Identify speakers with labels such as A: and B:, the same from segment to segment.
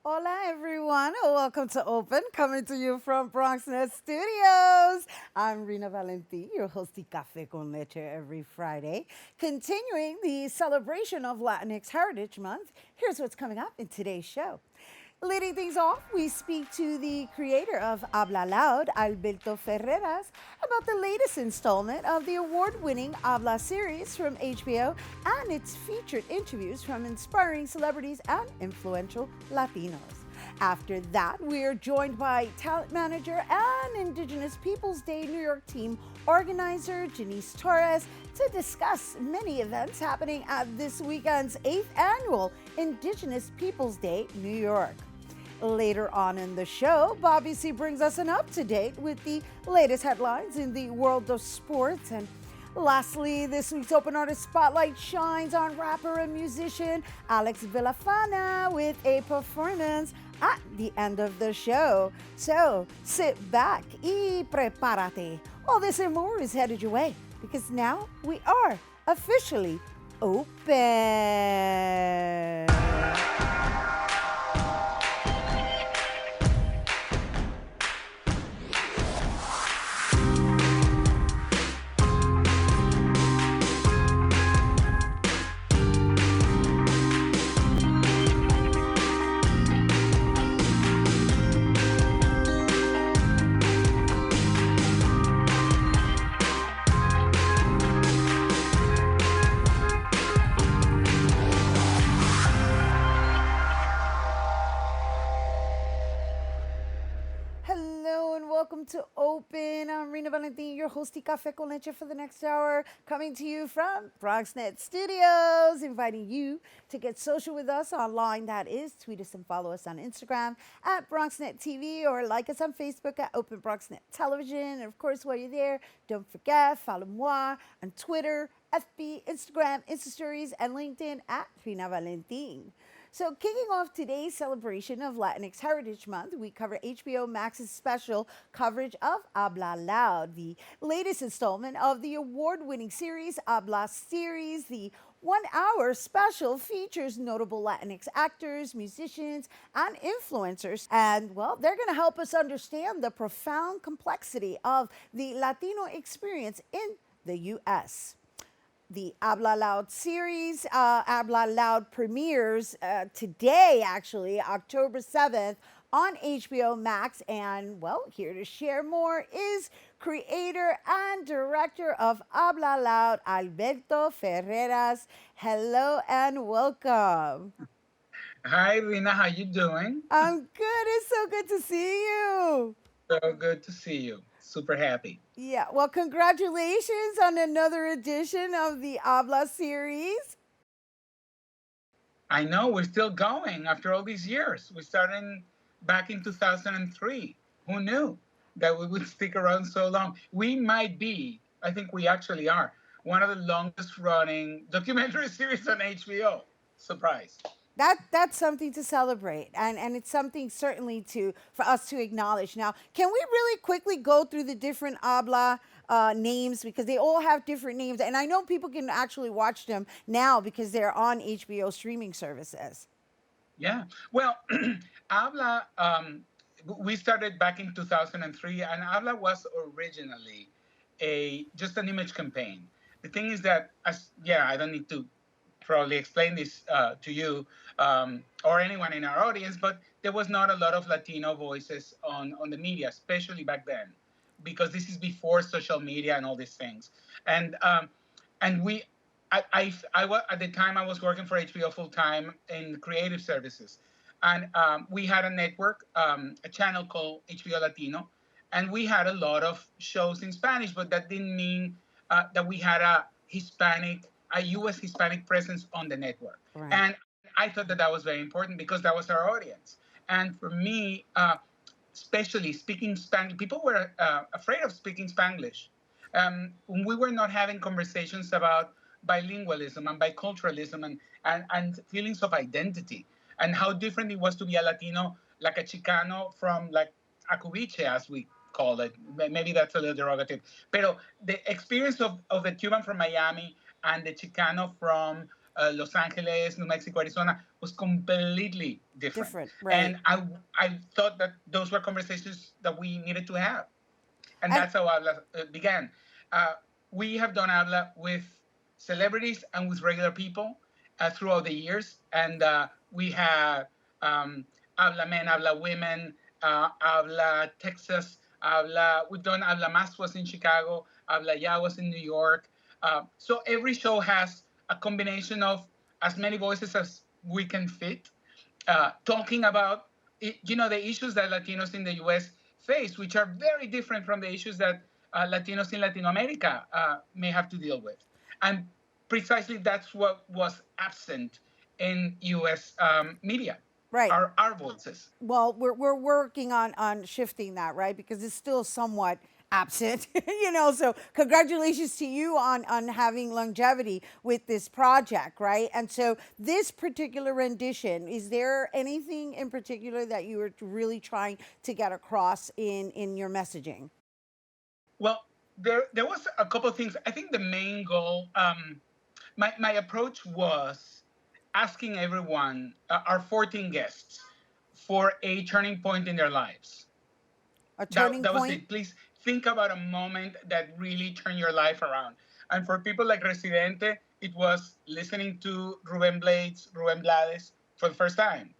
A: Hola, everyone. Welcome to Open, coming to you from BronxNet Studios. I'm Rhina Valenti, your hosty Café con Leche every Friday. Continuing the celebration of Latinx Heritage Month, here's what's coming up in today's show. Leading things off, we speak to the creator of Habla Loud, Alberto Ferreras, about the latest installment of the award winning Habla series from HBO and its featured interviews from inspiring celebrities and influential Latinos. After that, we are joined by talent manager and Indigenous Peoples Day New York team organizer Janice Torres to discuss many events happening at this weekend's 8th annual Indigenous Peoples Day New York. Later on in the show, Bobby C brings us an up to date with the latest headlines in the world of sports. And lastly, this week's Open Artist Spotlight shines on rapper and musician Alex Villafana with a performance at the end of the show. So sit back y prepárate. All this and more is headed your way because now we are officially open. Hello and welcome to Open. I'm Rhina Valentin, your hosty Café con Leche for the next hour, coming to you from BronxNet Studios, inviting you to get social with us online. That is, tweet us and follow us on Instagram at BronxNet TV or like us on Facebook at Open BronxNet Television. And of course, while you're there, don't forget, follow moi on Twitter, FB, Instagram, Insta Stories, and LinkedIn at Rhina Valentin. So, kicking off today's celebration of Latinx Heritage Month, we cover HBO Max's special coverage of Habla Loud, the latest installment of the award winning series Habla Series. The 1 hour special features notable Latinx actors, musicians, and influencers. And, well, they're going to help us understand the profound complexity of the Latino experience in the U.S. The Habla Loud series. Habla Loud premieres today, actually, October 7th on HBO Max. And, well, here to share more is creator and director of Habla Loud, Alberto Ferreras. Hello and welcome.
B: Hi, Rina. How you doing?
A: I'm good. It's so good to see you.
B: So good to see you. Super happy.
A: Yeah, well, congratulations on another edition of the Habla series.
B: I know we're still going after all these years. We started back in 2003. Who knew that we would stick around so long? We might be, I think we actually are, one of the longest running documentary series on HBO. Surprise.
A: That's something to celebrate, and it's something certainly to for us to acknowledge. Now, can we really quickly go through the different Habla names because they all have different names, and I know people can actually watch them now because they're on HBO streaming services.
B: Yeah. Well, Habla, we started back in 2003, and Habla was originally a just an image campaign. The thing is that, yeah, I don't need to probably explain this to you or anyone in our audience, but there was not a lot of Latino voices on the media, especially back then, because this is before social media and all these things. And and we at the time I was working for HBO full time in creative services, and we had a network, a channel called HBO Latino, and we had a lot of shows in Spanish, but that didn't mean that we had a U.S. Hispanic presence on the network.
A: Right.
B: And I thought that that was very important because that was our audience. And for me, especially speaking Spanish, people were afraid of speaking Spanglish. We were not having conversations about bilingualism and biculturalism and feelings of identity and how different it was to be a Latino, like a Chicano from like Acubiche, as we call it. Maybe that's a little derogative. Pero the experience of the Cuban from Miami and the Chicano from Los Angeles, New Mexico, Arizona, was completely different.
A: Different, right?
B: And I thought that those were conversations that we needed to have. And
A: And
B: that's how Habla began. Uh, we have done Habla with celebrities and with regular people throughout the years. And we have Habla Men, Habla Women, Habla Texas, Habla, we've done Habla Más was in Chicago, Habla Ya was in New York. So every show has a combination of as many voices as we can fit, talking about the issues that Latinos in the U.S. face, which are very different from the issues that Latinos in Latin America may have to deal with, and precisely that's what was absent in U.S. Media,
A: right.
B: our voices.
A: Well, we're working on shifting that, right? Because it's still somewhat absent, So congratulations to you on having longevity with this project, right? And so this particular rendition, is there anything in particular that you were really trying to get across in your messaging?
B: Well, there was a couple of things. I think the main goal, my approach was asking everyone, our 14 guests, for a turning point in their lives.
A: A
B: That
A: turning
B: that was
A: point?
B: it. Please think about a moment that really turned your life around. And for people like Residente, it was listening to Ruben Blades for the first time.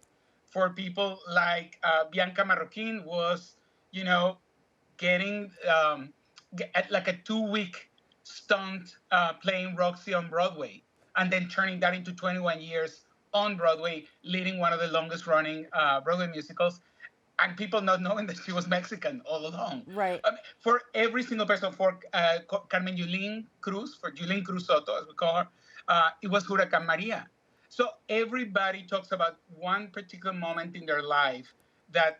B: For people like Bianca Marroquin was, you know, getting like a 2 week stunt playing Roxy on Broadway, and then turning that into 21 years on Broadway, leading one of the longest running Broadway musicals, and people not knowing that she was Mexican all along.
A: Right.
B: For every single person, for Carmen Yulín Cruz, for Yulín Cruz Soto, as we call her, it was Huracan Maria. So everybody talks about one particular moment in their life that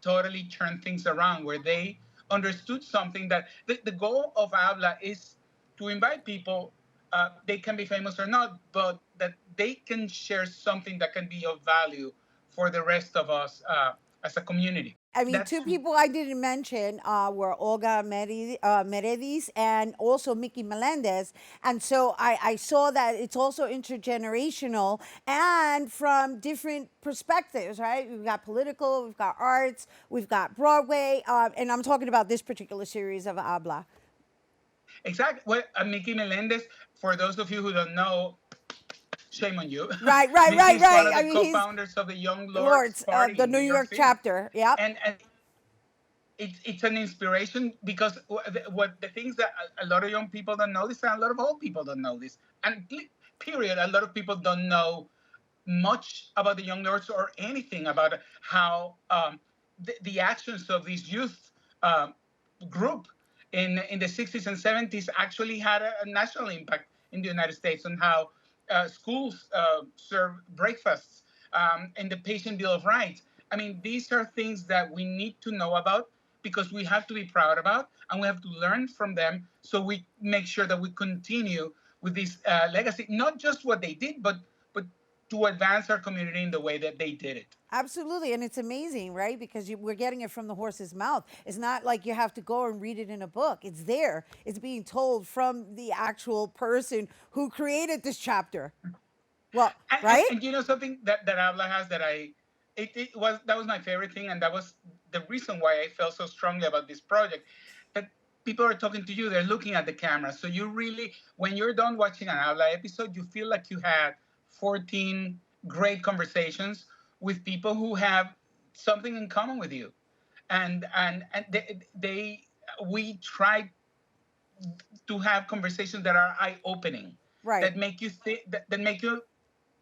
B: totally turned things around, where they understood something that the goal of Habla is to invite people. They can be famous or not, but that they can share something that can be of value for the rest of us as a community.
A: I mean,
B: That's
A: two people I didn't mention were Olga Meredith and also Mickey Melendez. And so I saw that it's also intergenerational and from different perspectives, right? We've got political, we've got arts, we've got Broadway, and I'm talking about this particular series of Habla.
B: exactly what Mickey Melendez. For those of you who don't know, shame on you.
A: Right, right,
B: Mickey
A: right,
B: is one
A: right.
B: of
A: I
B: the
A: mean, he's
B: co-founders of the Young Lords
A: Lords,
B: Party
A: the
B: in
A: New
B: New York
A: York
B: City,
A: chapter. Yep.
B: and it's an inspiration because what the things that a lot of young people don't know this, and a lot of old people don't know this, and period, a lot of people don't know much about the Young Lords or anything about how the actions of this youth um, group in the 60s and 70s actually had a national impact in the United States, on how schools serve breakfasts, and the Patient Bill of Rights. I mean, these are things that we need to know about because we have to be proud about, and we have to learn from them, so we make sure that we continue with this legacy, not just what they did, but to advance our community in the way that they did it.
A: Absolutely, and it's amazing, right? Because we're getting it from the horse's mouth. It's not like you have to go and read it in a book. It's there. It's being told from the actual person who created this chapter. Well, right?
B: And you know something that Habla has that it was that was my favorite thing, and that was the reason why I felt so strongly about this project. That people are talking to you, they're looking at the camera, so you really, when you're done watching an Habla episode, you feel like you had 14 great conversations with people who have something in common with you, and they we try to have conversations that are eye opening,
A: Right.
B: that make you think, that make you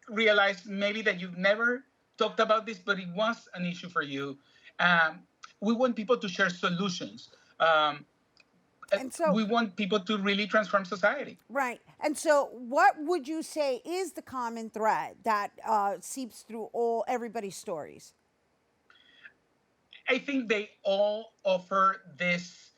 B: realize maybe that you've never talked about this, but it was an issue for you. Um, we want people to share solutions. Um,
A: And so,
B: we want people to really transform society.
A: right. And so, what would you say is the common thread that seeps through everybody's stories?
B: I think they all offer this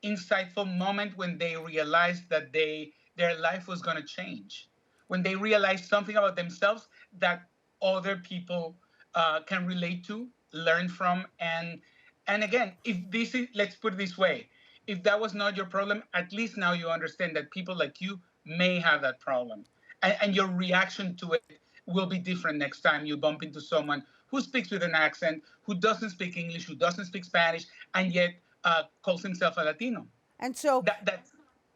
B: insightful moment when they realized that their life was going to change, when they realized something about themselves that other people can relate to, learn from, and again, if this is, let's put it this way, if that was not your problem, at least now you understand that people like you may have that problem, and your reaction to it will be different next time you bump into someone who speaks with an accent, who doesn't speak English, who doesn't speak Spanish, and yet calls himself a Latino.
A: And so,
B: That's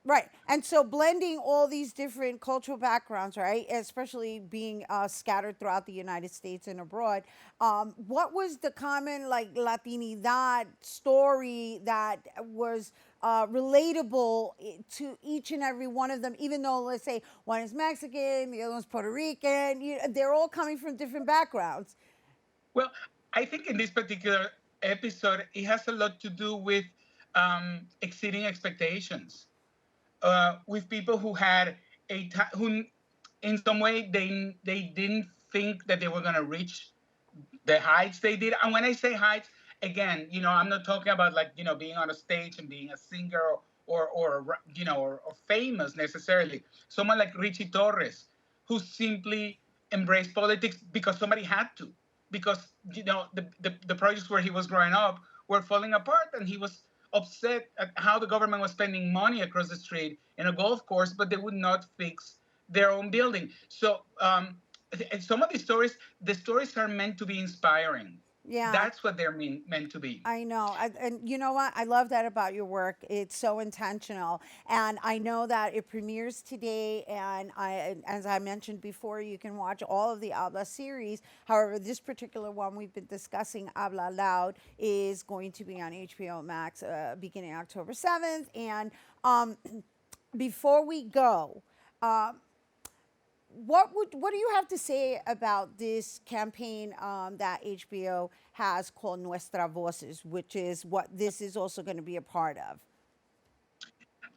A: right. And so blending all these different cultural backgrounds, right, especially being scattered throughout the United States and abroad, what was the common, like, Latinidad story that was relatable to each and every one of them, even though, let's say, one is Mexican, the other one's Puerto Rican, they're all coming from different backgrounds.
B: Well, I think in this particular episode, it has a lot to do with exceeding expectations. With people who had who in some way they didn't think that they were going to reach the heights they did. And when I say heights, again, I'm not talking about, like, being on a stage and being a singer or famous necessarily. Someone like Richie Torres, who simply embraced politics because somebody had to, because the projects where he was growing up were falling apart, and he was upset at how the government was spending money across the street in a golf course, but they would not fix their own building. So some of the stories are meant to be inspiring.
A: Yeah.
B: That's what they're meant to be.
A: I know. And you know what? I love that about your work. It's so intentional. And I know that it premieres today. And as I mentioned before, you can watch all of the Habla series. However, this particular one we've been discussing, Habla Loud, is going to be on HBO Max beginning October 7th. And before we go, what do you have to say about this campaign that HBO has called Nuestra Voces, which is what this is also going to be a part of?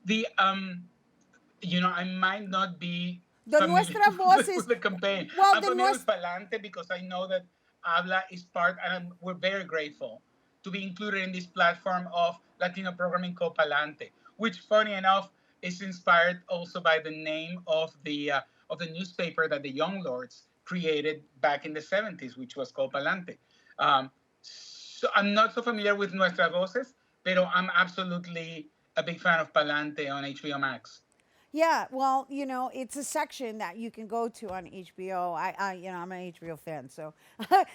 B: I might not be
A: The Nuestra Voces
B: with the campaign.
A: Well,
B: I'm familiar with Palante because I know that Habla is part, and we're very grateful to be included in this platform of Latino programming called Palante, which, funny enough, is inspired also by the name of the newspaper that the Young Lords created back in the 70s, which was called Palante. So I'm not so familiar with Nuestra Voces, pero I'm absolutely a big fan of Palante on HBO Max.
A: Yeah, well, it's a section that you can go to on HBO. I'm an HBO fan, so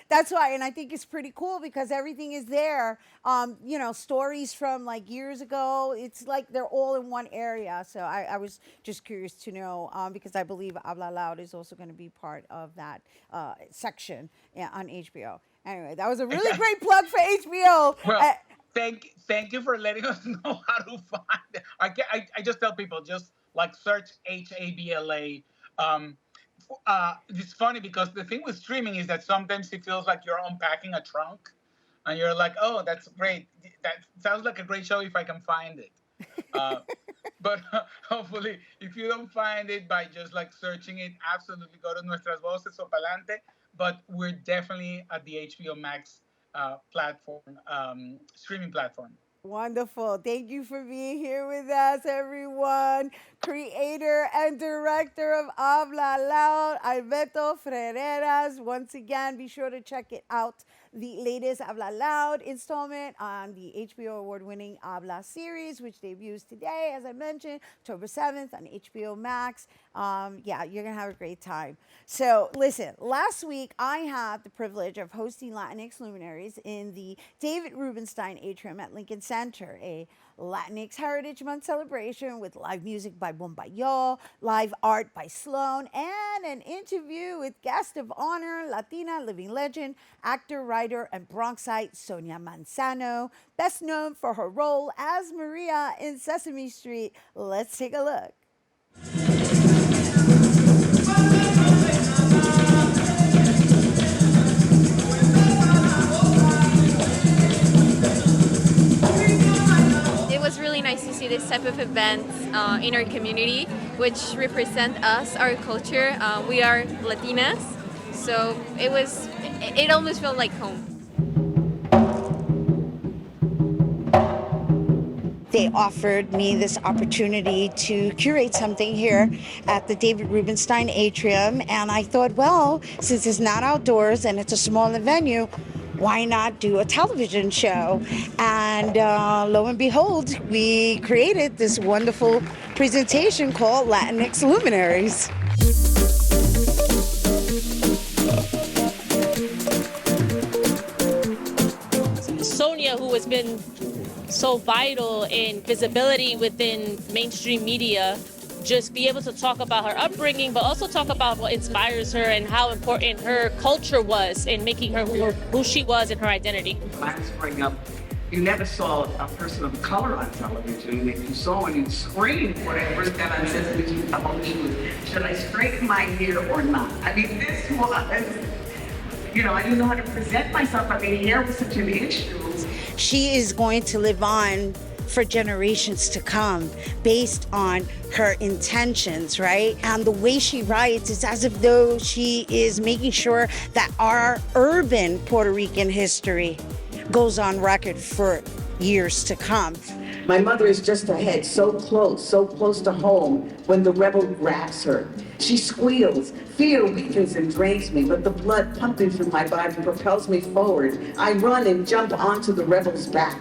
A: that's why. And I think it's pretty cool because everything is there. Stories from like years ago. It's like they're all in one area. So I was just curious to know because I believe Habla Loud is also going to be part of that section on HBO. Anyway, that was a really great plug for HBO.
B: Well, thank you for letting us know how to find it. I just tell people, just like search HABLA. It's funny because the thing with streaming is that sometimes it feels like you're unpacking a trunk and you're like, oh, that's great. That sounds like a great show if I can find it. But hopefully, if you don't find it by just like searching it, absolutely go to Nuestras Voces o Palante. But we're definitely at the HBO Max platform, streaming platform.
A: Wonderful. Thank you for being here with us, everyone. Creator and director of Habla Loud, Alberto Ferreras. Once again, be sure to check it out. The latest Habla Loud installment on the HBO award-winning Habla series, which debuts today, as I mentioned, October 7th on HBO Max. You're going to have a great time. So listen, last week I had the privilege of hosting Latinx luminaries in the David Rubenstein Atrium at Lincoln Center, a Latinx Heritage Month celebration with live music by Bombayo, live art by Sloan, and an interview with guest of honor, Latina living legend, actor, writer, and Bronxite Sonia Manzano, best known for her role as Maria in Sesame Street. Let's take a look.
C: It was really nice to see this type of events in our community, which represent us, our culture. We are Latinas, so it almost felt like home.
A: They offered me this opportunity to curate something here at the David Rubenstein Atrium, and I thought, well, since it's not outdoors and it's a smaller venue, why not do a television show? And lo and behold, we created this wonderful presentation called Latinx Luminaries.
D: Sonia, who has been so vital in visibility within mainstream media, just be able to talk about her upbringing, but also talk about what inspires her and how important her culture was in making her who she was and her identity.
E: When I was growing up, you never saw a person of color on television. If you saw one, you'd scream when I first got on television. Should I straighten my hair or not? I mean, this was, I didn't know how to present myself. I mean, hair was such an issue.
A: She is going to live on for generations to come based on her intentions, right? And the way she writes, it's as if though she is making sure that our urban Puerto Rican history goes on record for years to come.
E: My mother is just ahead, so close to home when the rebel grabs her. She squeals. Fear weakens and drains me, but the blood pumping through my body propels me forward. I run and jump onto the rebel's back.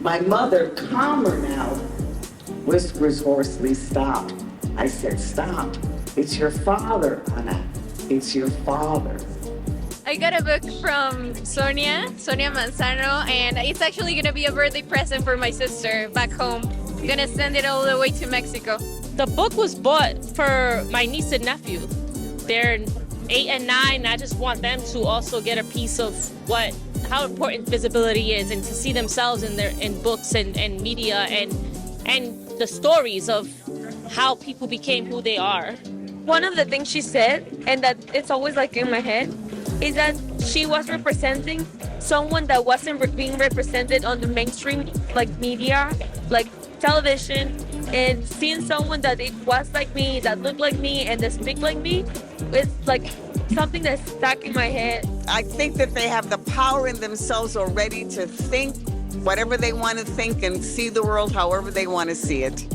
E: My mother, calmer now, whispers hoarsely, "Stop." I said, "Stop. It's your father, Ana. It's your father."
C: I got a book from Sonia Manzano, and it's actually going to be a birthday present for my sister back home. I'm going to send it all the way to Mexico.
D: The book was bought for my niece and nephew. They're 8 and 9, and I just want them to also get a piece of how important visibility is, and to see themselves in books and media and the stories of how people became who they are.
F: One of the things she said, and that it's always like in my head, is that she was representing someone that wasn't being represented on the mainstream media, like television, and seeing someone that it was like me, that looked like me, and that speak like me, it's like something that's stuck in my head.
G: I think that they have the power in themselves already to think whatever they want to think and see the world however they want to see it.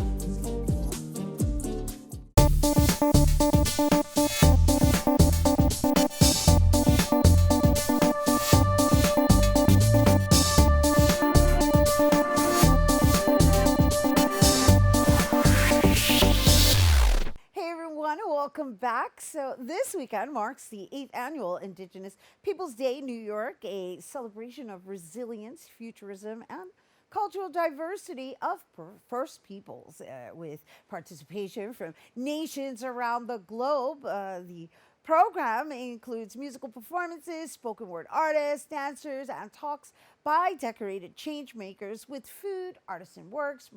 A: Welcome back. So this weekend marks the 8th annual Indigenous Peoples Day New York, a celebration of resilience, futurism, and cultural diversity of First Peoples, with participation from nations around the globe. The program includes musical performances, spoken word artists, dancers, and talks by decorated change makers, with food, artisan works,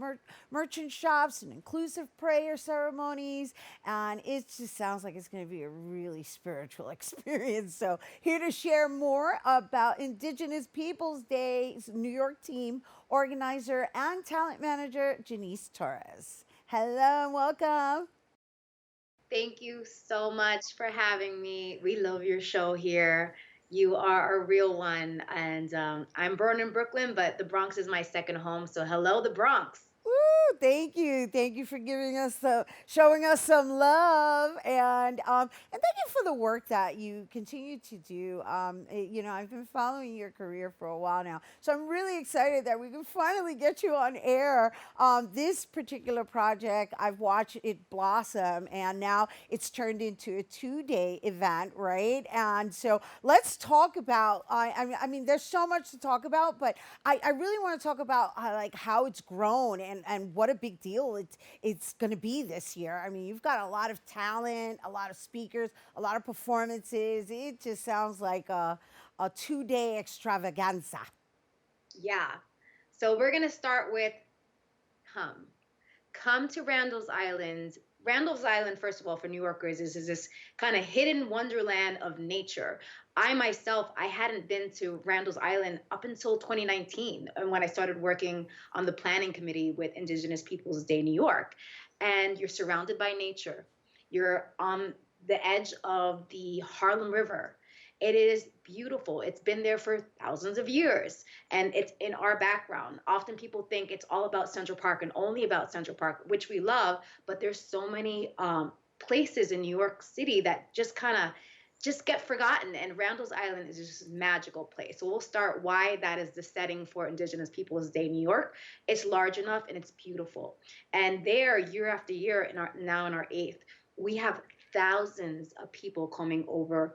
A: merchant shops, and inclusive prayer ceremonies. And it just sounds like it's going to be a really spiritual experience. So here to share more about Indigenous Peoples Day's New York team, organizer and talent manager, Janice Torres. Hello and welcome.
H: Thank you so much for having me. We love your show here. You are a real one. And I'm born in Brooklyn, but the Bronx is my second home. So hello, the Bronx.
A: Woo, thank you. Thank you for showing us some love. And thank you for the work that you continue to do. I've been following your career for a while now. So I'm really excited that we can finally get you on air. This particular project, I've watched it blossom, and now it's turned into a 2-day event, right? And so let's talk about, I mean, there's so much to talk about, but I really want to talk about how it's grown and what a big deal it's going to be this year. I mean, you've got a lot of talent, a lot of speakers, a lot of performances. It just sounds like a 2-day extravaganza.
H: Yeah. So we're going to start with come to Randall's Island. Randall's Island, first of all, for New Yorkers, is this kind of hidden wonderland of nature. I myself, I hadn't been to Randall's Island up until 2019, when I started working on the planning committee with Indigenous Peoples Day New York. And you're surrounded by nature. You're on the edge of the Harlem River. It is beautiful. It's been there for thousands of years, and it's in our background. Often people think it's all about Central Park and only about Central Park, which we love, but there's so many places in New York City that just get forgotten, and Randall's Island is just a magical place. So we'll start why that is the setting for Indigenous Peoples Day New York. It's large enough and it's beautiful. And there, year after year, now in our 8th, we have thousands of people coming over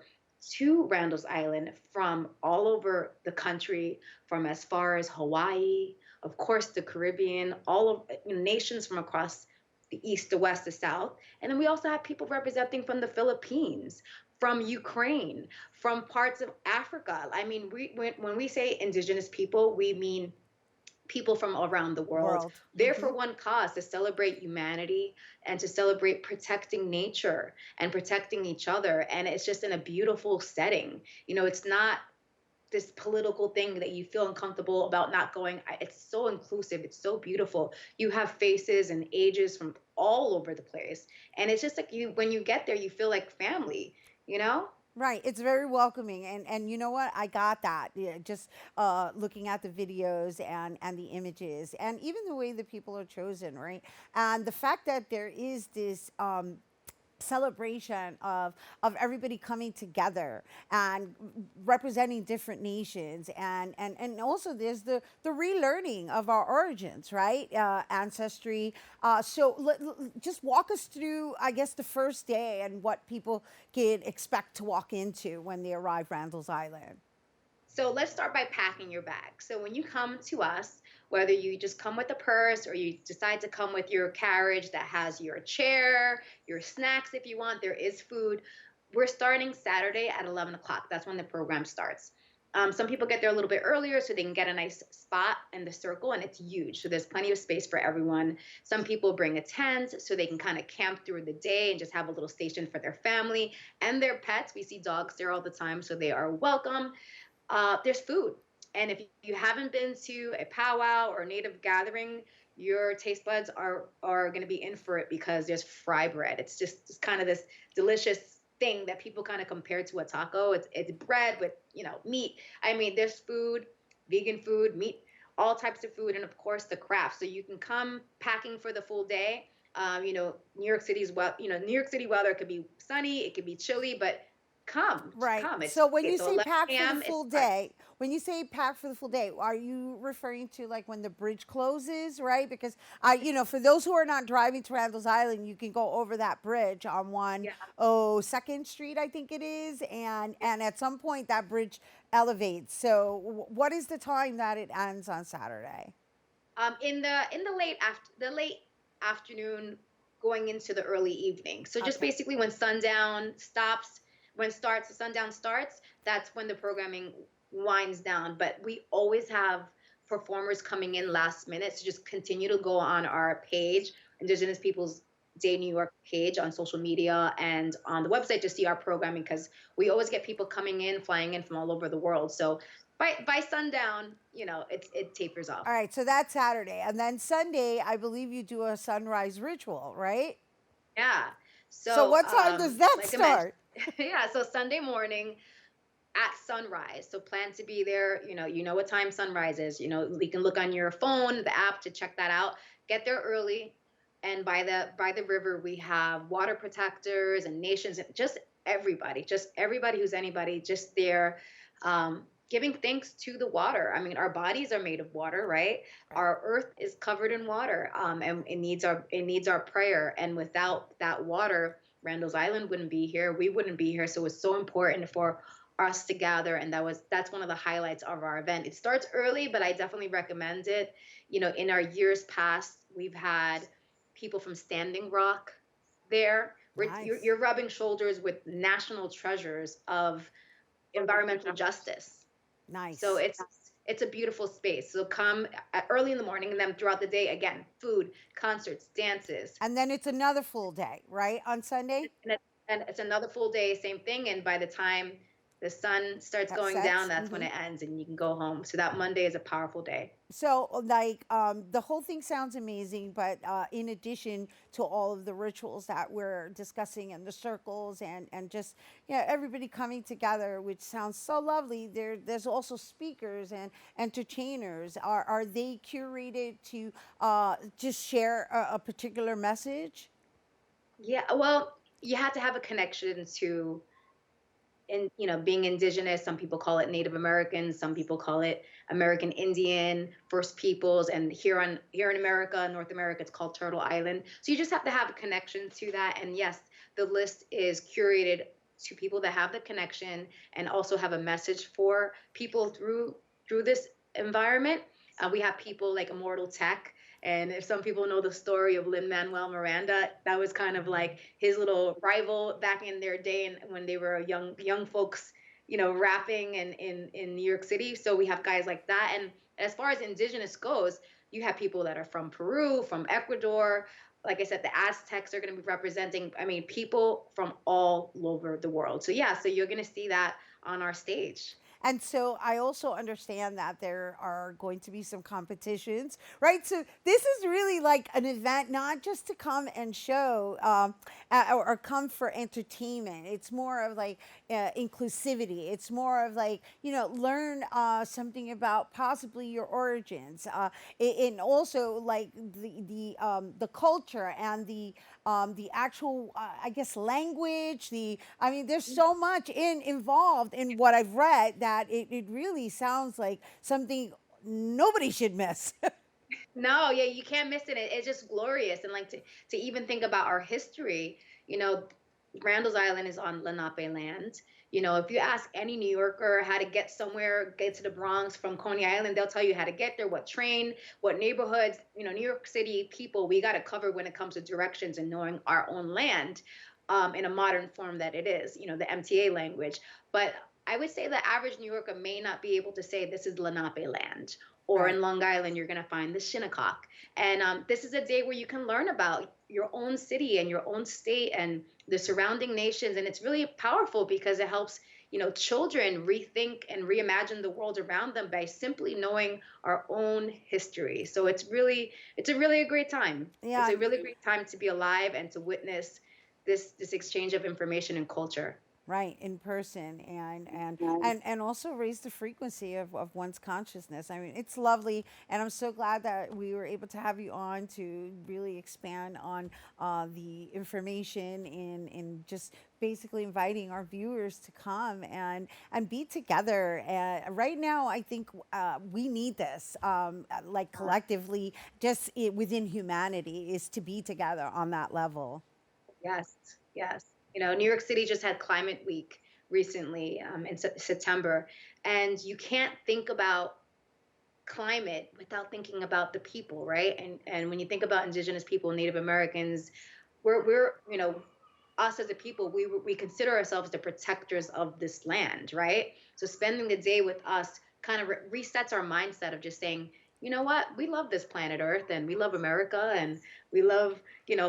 H: to Randall's Island from all over the country, from as far as Hawaii, of course, the Caribbean, all of nations from across the east, the west, the south. And then we also have people representing from the Philippines, from Ukraine, from parts of Africa. I mean, when we say indigenous people, we mean people from around the world. There for one cause, to celebrate humanity and to celebrate protecting nature and protecting each other. And it's just in a beautiful setting. It's not this political thing that you feel uncomfortable about not going. It's so inclusive. It's so beautiful. You have faces and ages from all over the place. And it's just like when you get there, you feel like family,
A: Right. It's very welcoming. And you know what? I got that. Yeah, just looking at the videos and the images and even the way the people are chosen, right? And the fact that there is this celebration of everybody coming together and representing different nations, and also there's the relearning of our origins, right? Ancestry. So just walk us through, I guess, the first day and what people can expect to walk into when they arrive Randall's Island.
H: So let's start by packing your bag. So when you come to us, whether you just come with a purse or you decide to come with your carriage that has your chair, your snacks if you want, there is food. We're starting Saturday at 11 o'clock. That's when the program starts. Some people get there a little bit earlier so they can get a nice spot in the circle, and it's huge. So there's plenty of space for everyone. Some people bring a tent so they can kind of camp through the day and just have a little station for their family and their pets. We see dogs there all the time, so they are welcome. There's food. And if you haven't been to a powwow or native gathering, your taste buds are going to be in for it, because there's fry bread. It's kind of this delicious thing that people kind of compare to a taco. It's bread with, meat. I mean, there's food, vegan food, meat, all types of food, and of course the craft. So you can come packing for the full day. New York City weather could be sunny, it could be chilly, but come.
A: So when you say pack for the full day, are you referring to like when the bridge closes, right? Because for those who are not driving to Randall's Island, you can go over that bridge on 102nd Street, I think it is, and at some point that bridge elevates. So what is the time that it ends on Saturday?
H: In the late afternoon, going into the early evening. So just basically when sundown stops. When the sundown starts, that's when the programming winds down. But we always have performers coming in last minute. So just continue to go on our page, Indigenous Peoples Day New York page on social media and on the website to see our programming, because we always get people flying in from all over the world. So by sundown, it tapers off.
A: All right, so that's Saturday. And then Sunday, I believe you do a sunrise ritual, right?
H: Yeah.
A: So what time does that start?
H: Yeah, so Sunday morning at sunrise. So plan to be there. You know what time sunrise is. You can look on your phone, the app, to check that out. Get there early, and by the river we have water protectors and nations, and just everybody who's anybody, just there, giving thanks to the water. I mean, our bodies are made of water, right? Our earth is covered in water, and it needs our prayer. And without that water, Randall's Island wouldn't be here. We wouldn't be here. So it's so important for us to gather. And that's one of the highlights of our event. It starts early, but I definitely recommend it. In our years past, we've had people from Standing Rock there. Nice. You're rubbing shoulders with national treasures of environmental justice.
A: Nice.
H: So it's a beautiful space. So come early in the morning, and then throughout the day, again, food, concerts, dances.
A: And then it's another full day, right, on Sunday?
H: And it's another full day, same thing. And by the time the sun starts going down, that's when it ends, and you can go home. So that Monday is a powerful day.
A: So the whole thing sounds amazing, but in addition to all of the rituals that we're discussing and the circles and just everybody coming together, which sounds so lovely, there's also speakers and entertainers. Are they curated to just share a particular message?
H: Yeah, well, you have to have a connection to being indigenous. Some people call it Native American, some people call it American Indian, First Peoples, and here in America, North America, it's called Turtle Island. So you just have to have a connection to that. And yes, the list is curated to people that have the connection and also have a message for people through this environment. We have people like Immortal Tech. And if some people know the story of Lin-Manuel Miranda, that was kind of like his little rival back in their day, and when they were young folks, rapping in New York City. So we have guys like that. And as far as indigenous goes, you have people that are from Peru, from Ecuador. Like I said, the Aztecs are going to be representing, I mean, people from all over the world. So yeah, so you're going to see that on our stage.
A: And so I also understand that there are going to be some competitions, right? So this is really like an event, not just to come and show or come for entertainment. It's more of like inclusivity. It's more of like, learn something about possibly your origins, and also like the culture and the actual, I guess, language. There's so much involved in what I've read that it really sounds like something nobody should miss.
H: No, yeah, you can't miss it. It's just glorious. And like to even think about our history, Randall's Island is on Lenape land. If you ask any New Yorker how to get somewhere, get to the Bronx from Coney Island, they'll tell you how to get there, what train, what neighborhoods. New York City people, we got to cover when it comes to directions and knowing our own land in a modern form that it is, the MTA language. But I would say the average New Yorker may not be able to say this is Lenape land. Or in Long Island, you're going to find the Shinnecock. And this is a day where you can learn about your own city and your own state and the surrounding nations. And it's really powerful because it helps, children rethink and reimagine the world around them by simply knowing our own history. So it's a really great time. Yeah. It's a really great time to be alive and to witness this exchange of information and culture.
A: Right, in person, and also raise the frequency of one's consciousness. I mean, it's lovely, and I'm so glad that we were able to have you on to really expand on the information in just basically inviting our viewers to come and be together. Right now, I think we need this, like collectively, just within humanity, is to be together on that level.
H: Yes, yes. New York City just had Climate Week recently in September, and you can't think about climate without thinking about the people, right? And when you think about Indigenous people, Native Americans, we're us as a people, we consider ourselves the protectors of this land, right? So spending the day with us kind of resets our mindset of just saying, you know what, we love this planet Earth, and we love America, and we love,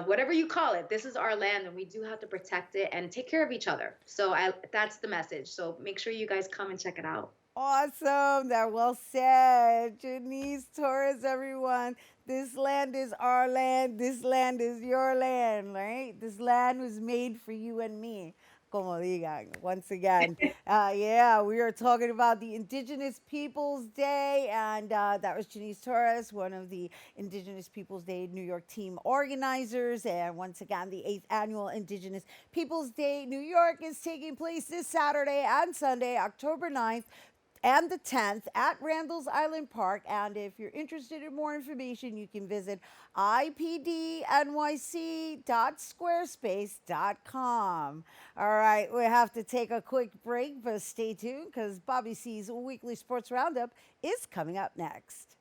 H: whatever you call it, this is our land, and we do have to protect it and take care of each other. So that's the message. So make sure you guys come and check it out.
A: Awesome. That well said. Janice Torres, everyone. This land is our land. This land is your land, right? This land was made for you and me. Como digan, once again. Yeah, we are talking about the Indigenous Peoples Day, and that was Janice Torres, one of the Indigenous Peoples Day New York team organizers. And once again, the 8th annual Indigenous Peoples Day New York is taking place this Saturday and Sunday, October 9th, and the 10th at Randall's Island Park. And if you're interested in more information, you can visit ipdnyc.squarespace.com. All right, we have to take a quick break, but stay tuned because Bobby C's weekly sports roundup is coming up next.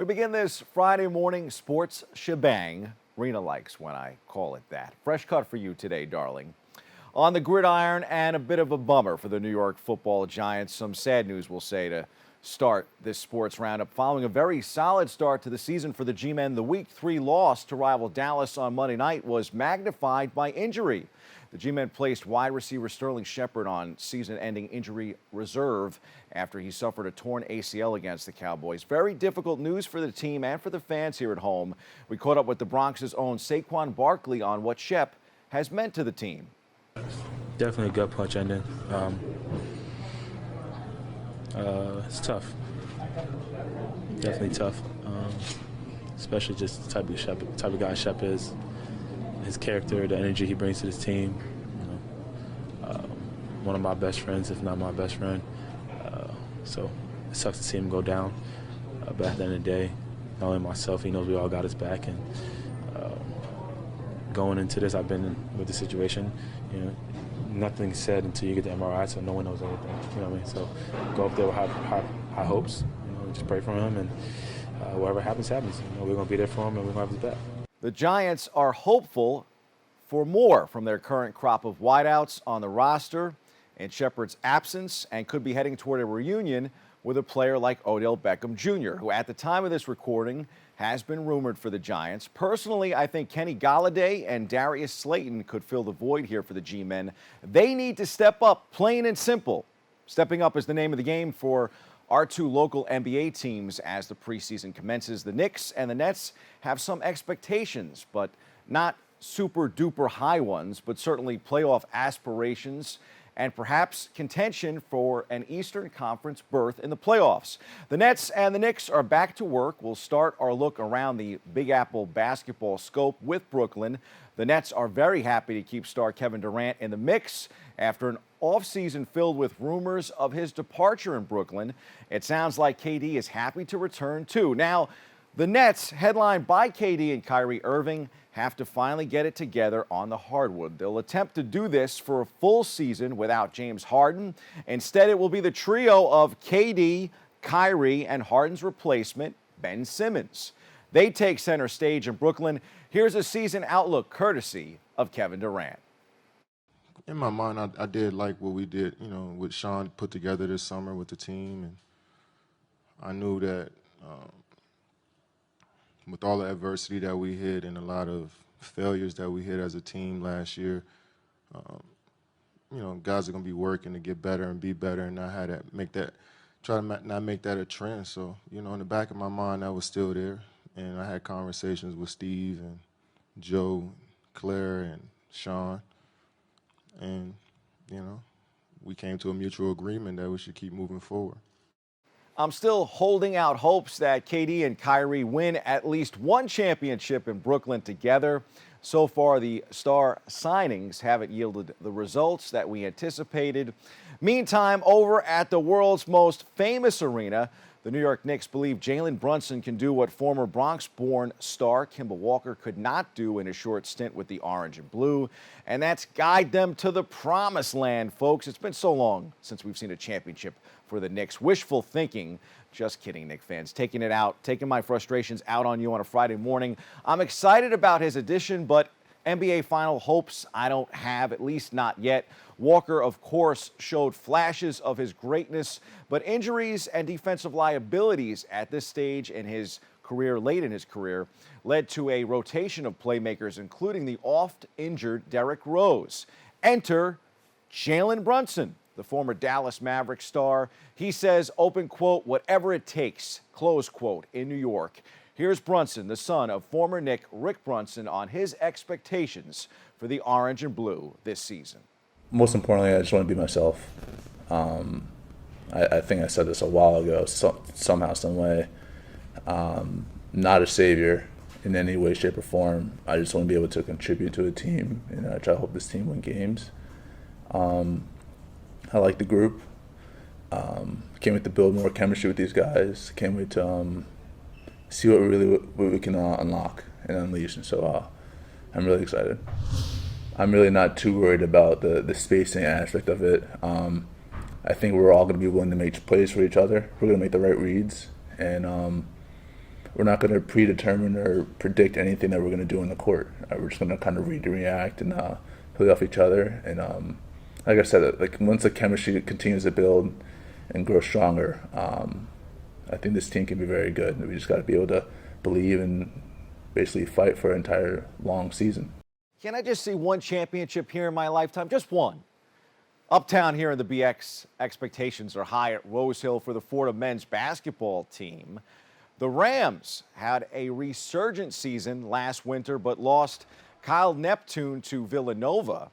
I: begin this Friday morning sports shebang, Rhina likes when I call it that. Fresh cut for you today, darling. On the gridiron, and a bit of a bummer for the New York Football Giants. Some sad news, we'll say, to start this sports roundup. Following a very solid start to the season for the G-Men, the Week 3 loss to rival Dallas on Monday night was magnified by injury. The G-Men placed wide receiver Sterling Shepard on season-ending injury reserve after he suffered a torn ACL against the Cowboys. Very difficult news for the team and for the fans here at home. We caught up with the Bronx's own Saquon Barkley on what Shep has meant to the team.
J: Definitely a gut punch ending. It's tough. Definitely tough. Especially just the type of guy Shep is. His character, the energy he brings to this team. One of my best friends, if not my best friend. So it sucks to see him go down. But at the end of the day, not only myself, he knows we all got his back. And going into this, I've been with the situation. Nothing's said until you get the MRI, so no one knows anything. You know what I mean? So go up there with high hopes. Just pray for him, and whatever happens, happens. We're gonna be there for him, and we're gonna have his back.
I: The Giants are hopeful for more from their current crop of wideouts on the roster in Shepard's absence, and could be heading toward a reunion with a player like Odell Beckham Jr., who at the time of this recording has been rumored for the Giants. Personally, I think Kenny Golladay and Darius Slayton could fill the void here for the G-Men. They need to step up, plain and simple. Stepping up is the name of the game for our two local NBA teams as the preseason commences. The Knicks and the Nets have some expectations, but not super duper high ones, but certainly playoff aspirations and perhaps contention for an Eastern Conference berth in the playoffs. The Nets and the Knicks are back to work. We'll start our look around the Big Apple basketball scope with Brooklyn. The Nets are very happy to keep star Kevin Durant in the mix after an offseason filled with rumors of his departure in Brooklyn. It sounds like KD is happy to return too. Now, the Nets, headlined by KD and Kyrie Irving, have to finally get it together on the hardwood. They'll attempt to do this for a full season without James Harden. Instead, it will be the trio of KD, Kyrie, and Harden's replacement, Ben Simmons. They take center stage in Brooklyn. Here's a season outlook courtesy of Kevin Durant.
K: In my mind, I did like what we did, what Sean put together this summer with the team. And I knew that with all the adversity that we hit and a lot of failures that we hit as a team last year, guys are going to be working to get better and be better, and I had to try to not make that a trend. So, in the back of my mind, that was still there. And I had conversations with Steve and Joe, Claire, and Sean. And, we came to a mutual agreement that we should keep moving forward.
I: I'm still holding out hopes that KD and Kyrie win at least one championship in Brooklyn together. So far, the star signings haven't yielded the results that we anticipated. Meantime, over at the world's most famous arena, the New York Knicks believe Jalen Brunson can do what former Bronx-born star Kemba Walker could not do in a short stint with the Orange and Blue, and that's guide them to the promised land, folks. It's been so long since we've seen a championship for the Knicks. Wishful thinking. Just kidding, Knicks fans. Taking my frustrations out on you on a Friday morning. I'm excited about his addition, but NBA final hopes I don't have, at least not yet. Walker, of course, showed flashes of his greatness, but injuries and defensive liabilities at this stage in his career, late in his career, led to a rotation of playmakers, including the oft-injured Derrick Rose. Enter Jalen Brunson, the former Dallas Mavericks star. He says, open quote, whatever it takes, close quote, in New York. Here's Brunson, the son of former Knick Rick Brunson, on his expectations for the Orange and Blue this season.
L: Most importantly, I just want to be myself. I think I said this a while ago, somehow, some way. Not a savior in any way, shape, or form. I just want to be able to contribute to a team, and I try to help this team win games. I like the group. Can't wait to build more chemistry with these guys. Can't wait to see what we can unlock and unleash. And so I'm really excited. I'm really not too worried about the spacing aspect of it. I think we're all going to be willing to make plays for each other. We're going to make the right reads, and we're we're not going to predetermine or predict anything that we're going to do in the court. We're just going to kind of read and react and play off each other. And like I said, like once the chemistry continues to build and grow stronger, I think this team can be very good. We just got to be able to believe and basically fight for an entire long season.
I: Can I just see one championship here in my lifetime? Just one. Uptown here in the BX, expectations are high at Rose Hill for the Fordham men's basketball team. The Rams had a resurgent season last winter, but lost Kyle Neptune to Villanova.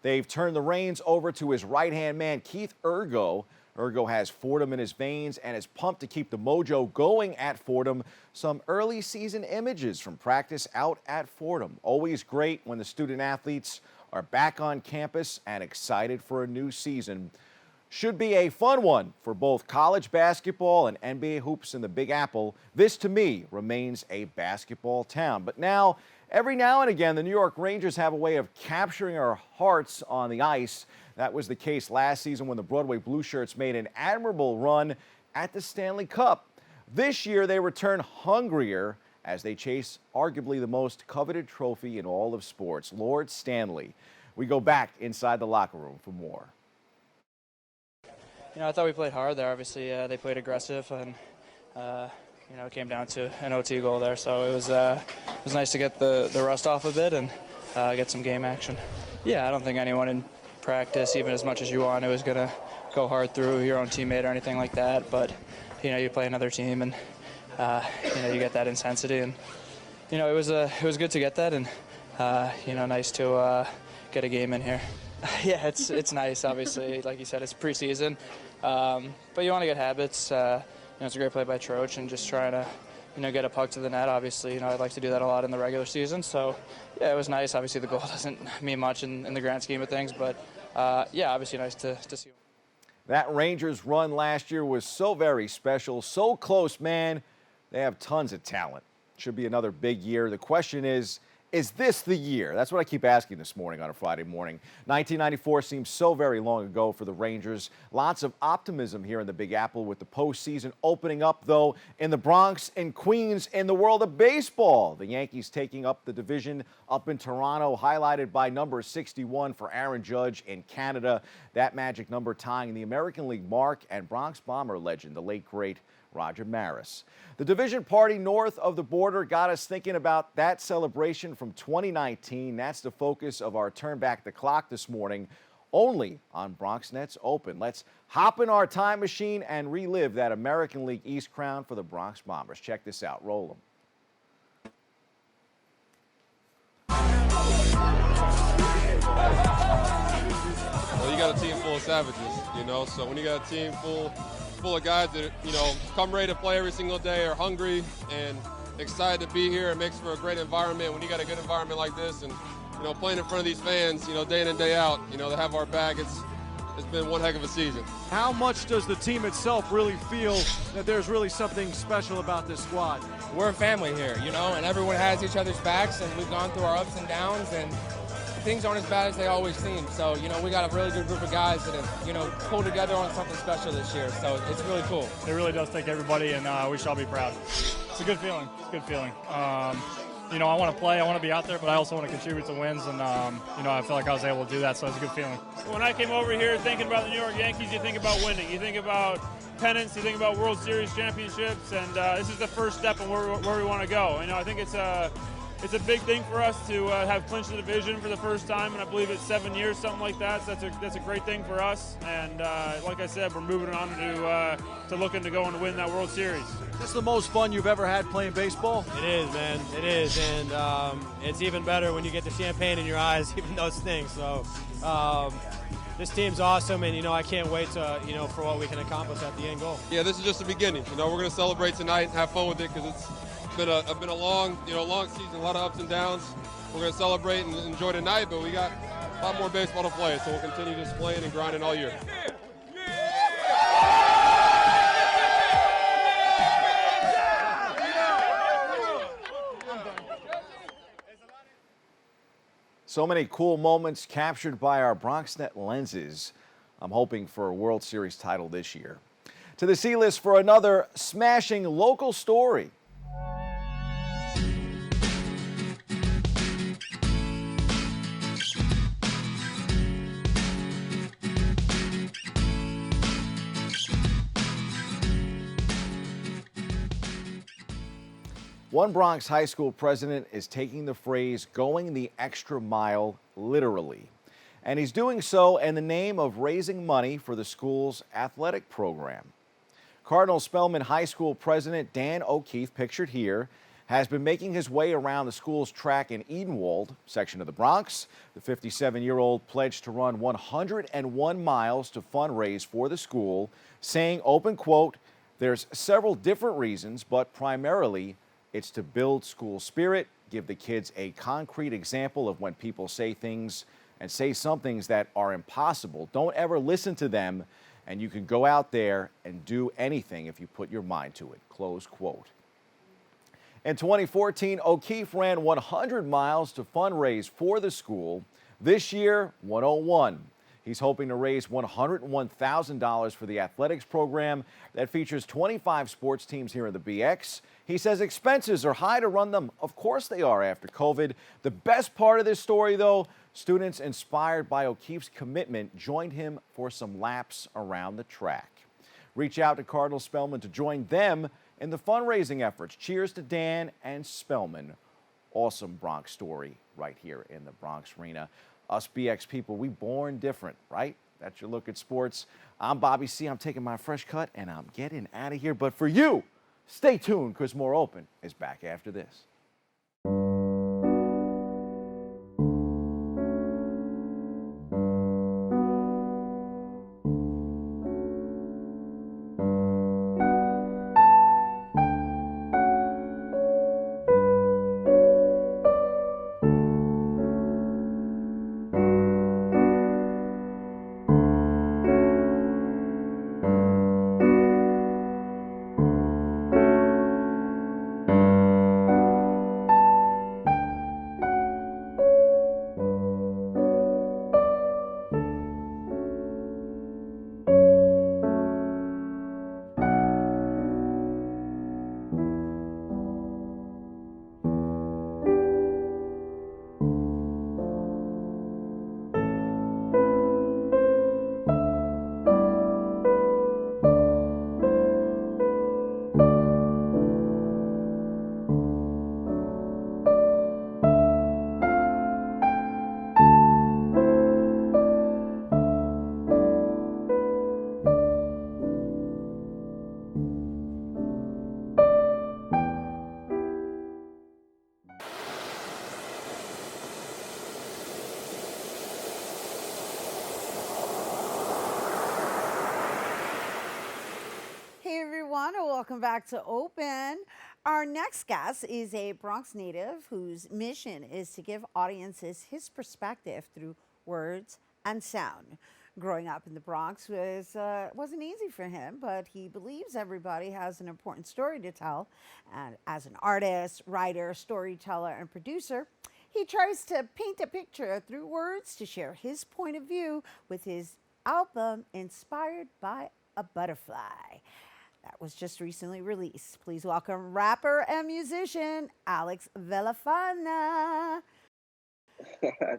I: They've turned the reins over to his right-hand man, Keith Ergo. Ergo has Fordham in his veins and is pumped to keep the mojo going at Fordham. Some early season images from practice out at Fordham. Always great when the student athletes are back on campus and excited for a new season. Should be a fun one for both college basketball and NBA hoops in the Big Apple. This, to me, remains a basketball town. But now, every now and again, the New York Rangers have a way of capturing our hearts on the ice. That was the case last season when the Broadway Blue Shirts made an admirable run at the Stanley Cup. This year, they return hungrier as they chase arguably the most coveted trophy in all of sports, Lord Stanley. We go back inside the locker room for more.
M: I thought we played hard there. Obviously, they played aggressive, and it came down to an OT goal there. So it was nice to get the rust off a bit and get some game action. Yeah, I don't think anyone in practice, even as much as you want, it was going to go hard through your own teammate or anything like that. But you play another team, and you get that intensity, and it was good to get that, and nice to get a game in here. Yeah, it's nice. Obviously, like you said, it's preseason, but you want to get habits. It's a great play by Troach, and just trying to get a puck to the net. Obviously, I'd like to do that a lot in the regular season. So yeah, it was nice. Obviously, the goal doesn't mean much in the grand scheme of things, but obviously nice to see.
I: That Rangers run last year was so very special, so close, man. They have tons of talent. Should be another big year. The question is this the year? That's what I keep asking this morning on a Friday morning. 1994 seems so very long ago for the Rangers. Lots of optimism here in the Big Apple with the postseason opening up, though, in the Bronx and Queens in the world of baseball. The Yankees taking up the division up in Toronto, highlighted by number 61 for Aaron Judge in Canada. That magic number tying the American League mark and Bronx Bomber legend, the late, great Roger Maris. The division party north of the border got us thinking about that celebration from 2019. That's the focus of our Turn Back the Clock this morning, only on BronxNet's Open. Let's hop in our time machine and relive that American League East crown for the Bronx Bombers. Check this out. Roll them.
N: Well, you got a team full of savages, so when you got a team full of guys that, come ready to play every single day, are hungry and excited to be here, it makes for a great environment. When you got a good environment like this and, playing in front of these fans, day in and day out, they have our back. It's been one heck of a season.
O: How much does the team itself really feel that there's really something special about this squad?
P: We're a family here, and everyone has each other's backs, and we've gone through our ups and downs, and things aren't as bad as they always seem. So, we got a really good group of guys that have, pulled together on something special this year. So it's really cool.
Q: It really does take everybody, and we shall be proud. It's a good feeling. It's a good feeling. I want to play, I want to be out there, but I also want to contribute to wins, and, I feel like I was able to do that, so it's a good feeling.
R: When I came over here thinking about the New York Yankees, you think about winning. You think about pennants, you think about World Series championships, and this is the first step in where we want to go. I think it's a big thing for us to have clinched the division for the first time, and I believe it's 7 years, something like that. So that's a great thing for us. And like I said, we're moving on to looking to go and win that World Series.
O: Is this the most fun you've ever had playing baseball?
S: It is, man. It is, and it's even better when you get the champagne in your eyes, even though it stings. So this team's awesome, and I can't wait to for what we can accomplish at the end goal.
N: Yeah, this is just the beginning. We're going to celebrate tonight and have fun with it because it's been a long, long season, a lot of ups and downs. We're going to celebrate and enjoy tonight, but we got a lot more baseball to play, so we'll continue just playing and grinding all year.
I: So many cool moments captured by our BronxNet lenses. I'm hoping for a World Series title this year. to the C-list for another smashing local story. One Bronx high school president is taking the phrase "going the extra mile" literally. And he's doing so in the name of raising money for the school's athletic program. Cardinal Spellman High School President Dan O'Keefe, pictured here, has been making his way around the school's track in Edenwald section of the Bronx. The 57-year-old pledged to run 101 miles to fundraise for the school, saying, open quote, "There's several different reasons, but primarily it's to build school spirit, give the kids a concrete example of when people say things and say some things that are impossible. Don't ever listen to them, and you can go out there and do anything if you put your mind to it," close quote. In 2014, O'Keefe ran 100 miles to fundraise for the school. This year, 101. He's hoping to raise $101,000 for the athletics program that features 25 sports teams here in the BX. He says expenses are high to run them. Of course they are after COVID. The best part of this story, though, students inspired by O'Keefe's commitment joined him for some laps around the track. Reach out to Cardinal Spellman to join them in the fundraising efforts. Cheers to Dan and Spellman. Awesome Bronx story right here in the Bronx Rhina. Us BX people, we born different, right? That's your look at sports. I'm Bobby C. I'm taking my fresh cut and I'm getting out of here. But for you, stay tuned because more Open is back after this.
A: Hey everyone, and welcome back to Open. Our next guest is a Bronx native whose mission is to give audiences his perspective through words and sound. Growing up in the Bronx wasn't easy for him, but he believes everybody has an important story to tell. And as an artist, writer, storyteller, and producer, he tries to paint a picture through words to share his point of view with his album Inspired by a Butterfly. That was just recently released. Please welcome rapper and musician Alex Villafana.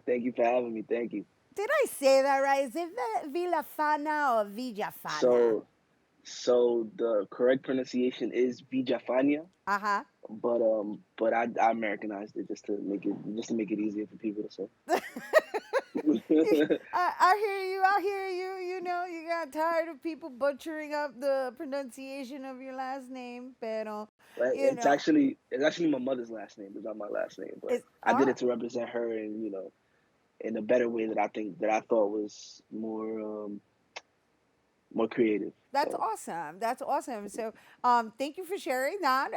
T: Thank you for having me. Thank you.
A: Did I say that right? Is it Villafana or Villafana?
T: So the correct pronunciation is Villafana.
A: Uh-huh.
T: But I Americanized it just to make it easier for people to say.
A: I hear you. You know, you got tired of people butchering up the pronunciation of your last name, pero
T: It's actually my mother's last name. It's not my last name, but I did it to represent her, and in a better way that I thought was more creative.
A: That's awesome. That's awesome. So, thank you for sharing that.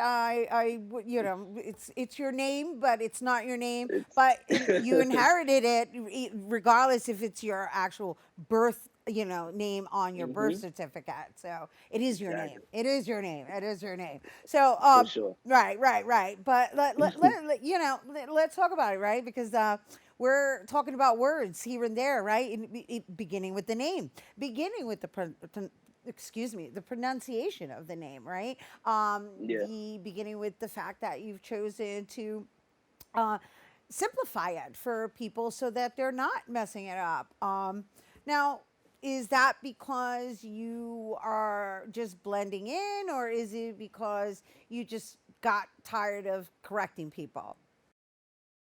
A: It's your name, but it's not your name. But you inherited it, regardless if it's your actual birth, name on your birth certificate. So it is your name. It is your name. It is your name. So,
T: For sure.
A: right. But let's talk about it, right? Because we're talking about words here and there, right? Beginning with the name, beginning with the excuse me, the pronunciation of the name, right?
T: Yeah.
A: The beginning with the fact that you've chosen to uh, simplify it for people so that they're not messing it up. Now, is that because you are just blending in, or is it because you just got tired of correcting people?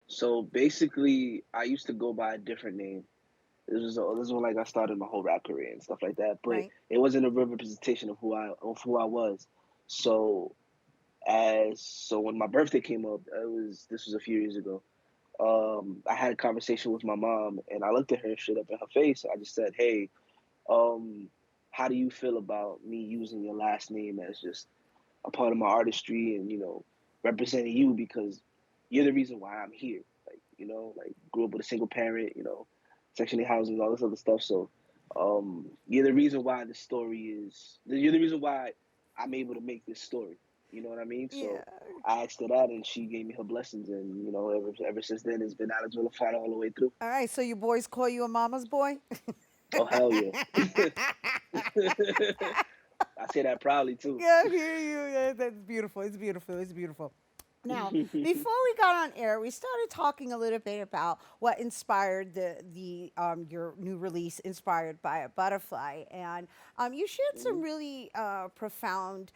T: So basically, I used to go by a different name. This was when like I started my whole rap career and stuff like that. But
A: Right.
T: it wasn't a representation of who I was. So so when my birthday came up, this was a few years ago. I had a conversation with my mom, and I looked at her straight up in her face. I just said, "Hey, um, how do you feel about me using your last name as just a part of my artistry and representing you because you're the reason why I'm here. Like like grew up with a single parent, Section 8 housing, all this other stuff. So you're the reason why the story is. You're the reason why I'm able to make this story. You know what I mean?
A: Yeah.
T: So I asked her that, and she gave me her blessings, and ever since then, it's been Alex Villafana all the way through.
A: All right. So your boys call you a mama's boy?
T: Oh hell yeah! I say that proudly too.
A: Yeah, I hear you. Yeah, that's beautiful. It's beautiful. It's beautiful. Now, before we got on air, we started talking a little bit about what inspired the your new release, Inspired by a Butterfly, and you shared some really profound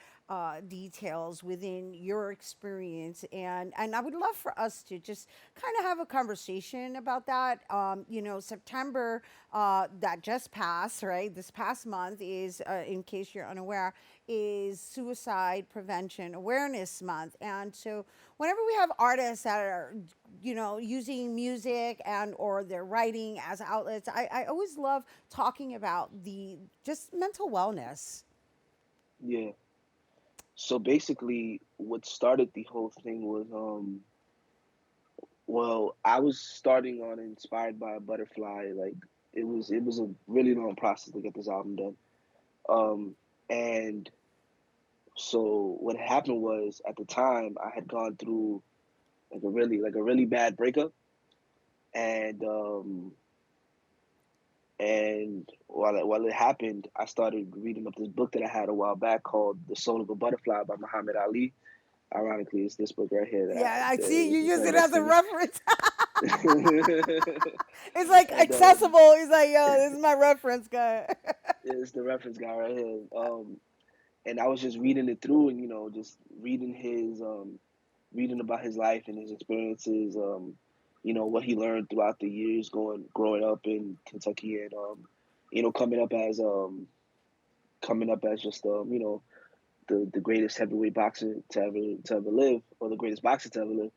A: details within your experience, and I would love for us to just kind of have a conversation about that. September that just passed, right? This past month is, in case you're unaware, is Suicide Prevention Awareness Month. And so whenever we have artists that are, using music and or their writing as outlets, I always love talking about the just mental wellness.
T: Yeah. So basically, what started the whole thing was well, I was starting on Inspired by a Butterfly. Like it was a really long process to get this album done. And so what happened was at the time I had gone through like a really bad breakup, and while it happened, I started reading up this book that I had a while back called The Soul of a Butterfly by Muhammad Ali. Ironically, it's this book right here that
A: Yeah, I see you
T: is
A: use
T: right
A: it
T: next
A: as
T: to
A: a
T: me.
A: reference. It's like
T: And
A: accessible. He's like, yo, this is my reference guy.
T: it's the reference guy right here. And I was just reading it through, and just reading about his life and his experiences. What he learned throughout the years growing up in Kentucky, and coming up as just the greatest heavyweight boxer to ever live, or the greatest boxer to ever live.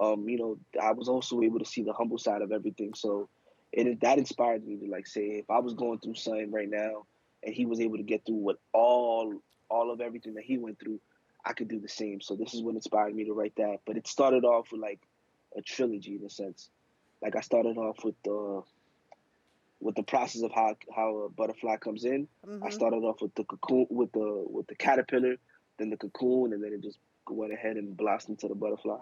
T: I was also able to see the humble side of everything. So that inspired me to like say, if I was going through something right now, and he was able to get through what all of everything that he went through, I could do the same. So this is what inspired me to write that. But it started off with like a trilogy in a sense. Like I started off with the process of how a butterfly comes in. I
A: Hmm.
T: started off with the cocoon, with the caterpillar, then the cocoon, and then it just went ahead and blossomed to the butterfly.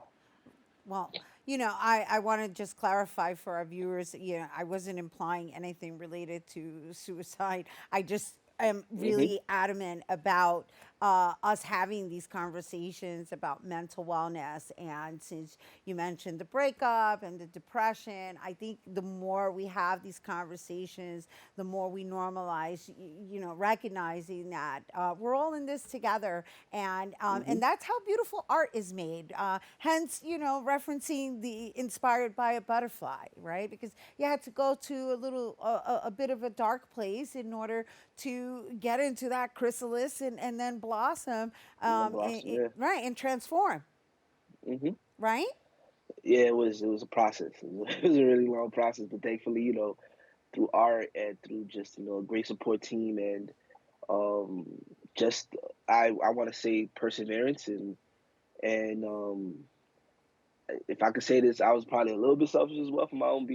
A: Well, I want to just clarify for our viewers, I wasn't implying anything related to suicide. I just am
T: Hmm.
A: really adamant about us having these conversations about mental wellness. And since you mentioned the breakup and the depression, I think the more we have these conversations, the more we normalize, recognizing that we're all in this together, and
T: Hmm.
A: that's how beautiful art is made. Hence, referencing the Inspired by a Butterfly, right? Because you had to go to a bit of a dark place in order to get into that chrysalis and then blossom,
T: And then blossom, yeah.
A: right, and transform,
T: Hmm.
A: right?
T: Yeah, it was a process. It was a really long process, but thankfully, through art and through just a great support team, and um, just I want to say perseverance, and if I could say this, I was probably a little bit selfish as well for my own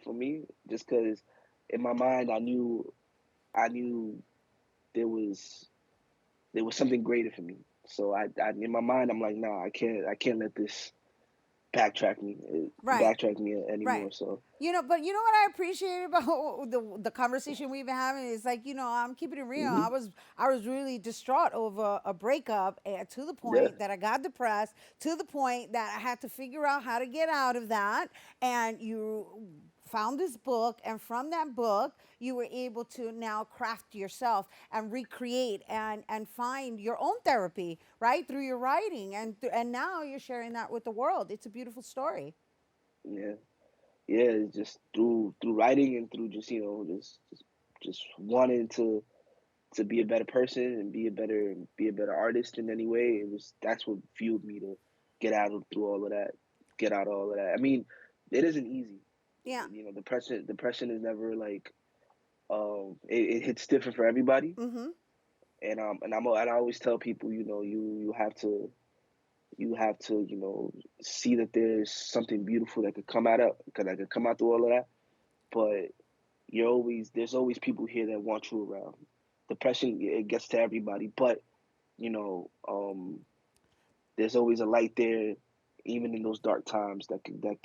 T: for me, just because in my mind I knew there was something greater for me. So I in my mind I'm like, nah, I can't let this backtrack me anymore.
A: Right.
T: So
A: But you know what I appreciate about the conversation we've been having is like, I'm keeping it real. I was really distraught over a breakup, to the point that I got depressed, to the point that I had to figure out how to get out of that. And you found this book, and from that book you were able to now craft yourself and recreate and find your own therapy, right, through your writing, and now you're sharing that with the world. It's a beautiful story.
T: yeah, yeah, it's just through writing and through just just wanting to be a better person and be a better artist in any way. That's what fueled me to through all of that, get out all of that. I mean, it isn't easy.
A: Yeah.
T: Depression is never like it hits different for everybody.
A: Mm-hmm.
T: And I always tell people, you have to see that there's something beautiful that could come out through all of that. But there's always people here that want you around. Depression, it gets to everybody, but there's always a light there, even in those dark times that you're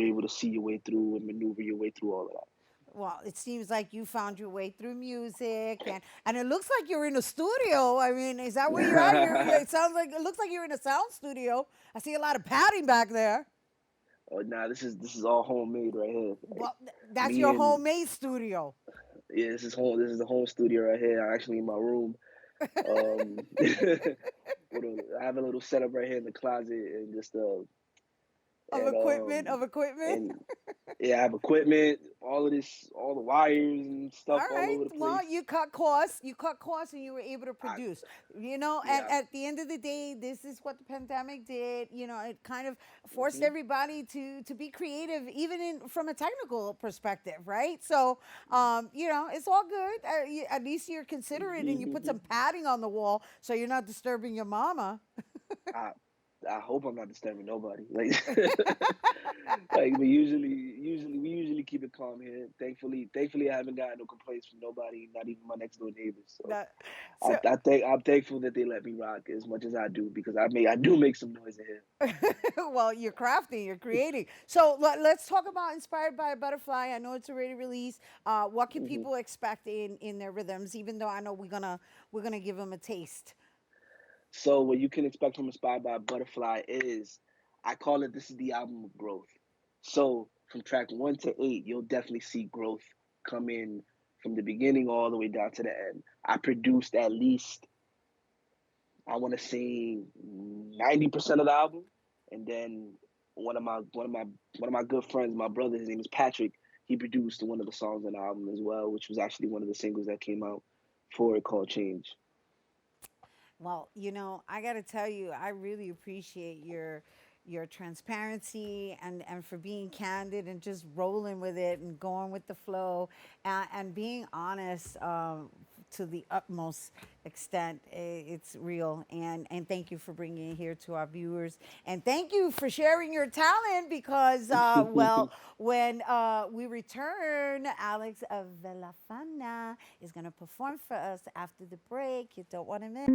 T: able to see your way through and maneuver your way through all of that.
A: Well, it seems like you found your way through music, and it looks like you're in a studio. I mean, is that where you're at? It looks like you're in a sound studio. I see a lot of padding back there.
T: Oh, nah, this is all homemade right here.
A: Well, that's your homemade studio.
T: Yeah, this is the home studio right here. I'm actually in my room. I have a little setup right here in the closet, and just
A: equipment.
T: And, yeah, I have equipment, all the wires and stuff all over the place.
A: Well, you cut costs, and you were able to produce. And at the end of the day, this is what the pandemic did. It kind of forced everybody to be creative, even from a technical perspective, right? So, it's all good. At least you're considerate, and you put some padding on the wall so you're not disturbing your mama.
T: I hope I'm not disturbing nobody. But we usually keep it calm here. Thankfully, I haven't gotten no complaints from nobody, not even my next door neighbors. So, I'm thankful that they let me rock as much as I do, because I do make some noise in here.
A: Well, you're crafting, you're creating. So let's talk about Inspired by a Butterfly. I know it's already released. What can people expect in their rhythms? Even though I know we're gonna give them a taste.
T: So what you can expect from Inspired by a Butterfly is, I call it, this is the album of growth. So from track 1 to 8, you'll definitely see growth come in from the beginning all the way down to the end. I produced at least, I want to say 90% of the album, and then one of my good friends, my brother, his name is Patrick. He produced one of the songs on the album as well, which was actually one of the singles that came out for it, called Change.
A: Well, I got to tell you, I really appreciate your transparency and for being candid and just rolling with it and going with the flow and being honest to the utmost extent. It's real. And thank you for bringing it here to our viewers. And thank you for sharing your talent, because, when we return, Alex of Villafana is going to perform for us after the break. You don't want to miss.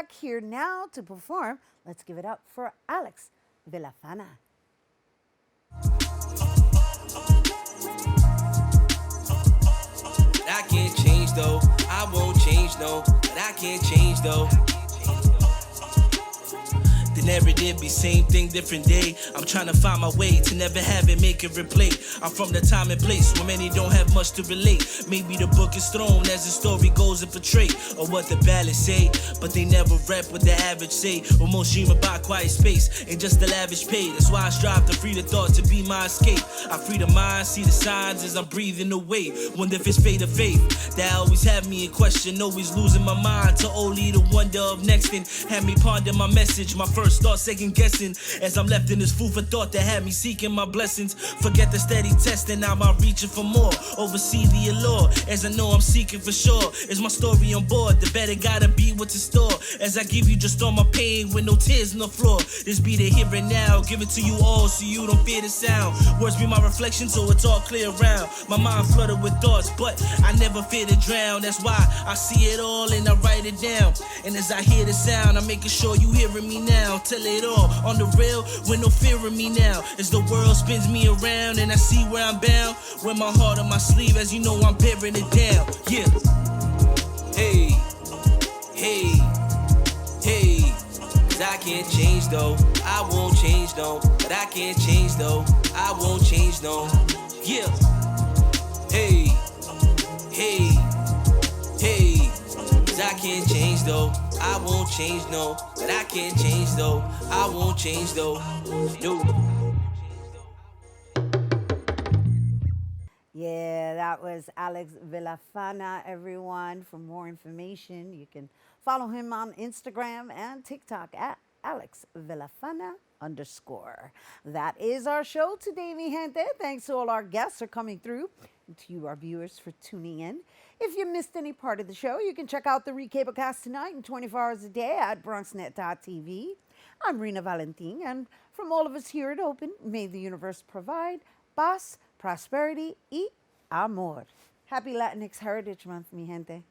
A: back here now to perform. Let's give it up for Alex Villafana.
U: I can't change though, I won't change no, but I can't change though. The narrative be same thing, different day. I'm trying to find my way to never have it, make it replay. I'm from the time and place where many don't have much to relate. Maybe the book is thrown as the story goes and portray, or what the ballads say, but they never rap what the average say. Or most dream about quiet space and just the lavish pay. That's why I strive to free the thought to be my escape. I free the mind, see the signs as I'm breathing away. Wonder if it's fate or faith that always have me in question, always losing my mind to only the wonder of next thing. Had me ponder my message, my first start second guessing as I'm left in this food for thought that had me seeking my blessings. Forget the steady testing, now I'm reaching for more. Oversee the allure as I know I'm seeking for sure. Is my story on board? The better gotta be what's in store. As I give you just all my pain with no tears on the floor. This be the here and now, give it to you all so you don't fear the sound. Words be my reflection so it's all clear around. My mind flooded with thoughts, but I never fear to drown. That's why I see it all and I write it down. And as I hear the sound, I'm making sure you hearing me now. Tell it all on the real with no fear of me now. As the world spins me around and I see where I'm bound, with my heart on my sleeve, as you know I'm bearing it down. Yeah. Hey, hey, hey. Cause I can't change though, I won't change no. But I can't change though, I won't change no. Yeah. Hey, hey, hey. Cause I can't change though, I won't change no. But I can't change though, I won't change though. No.
A: Yeah, that was Alex Villafana, everyone. For more information, you can follow him on Instagram and TikTok at AlexVillafana_. That is our show today, mi gente. Thanks to all our guests for coming through, and to you, our viewers, for tuning in. If you missed any part of the show, you can check out the recablecast tonight and 24 hours a day at BronxNet.tv. I'm Rhina Valentin, and from all of us here at Open, may the universe provide paz, prosperity, y amor. Happy Latinx Heritage Month, mi gente.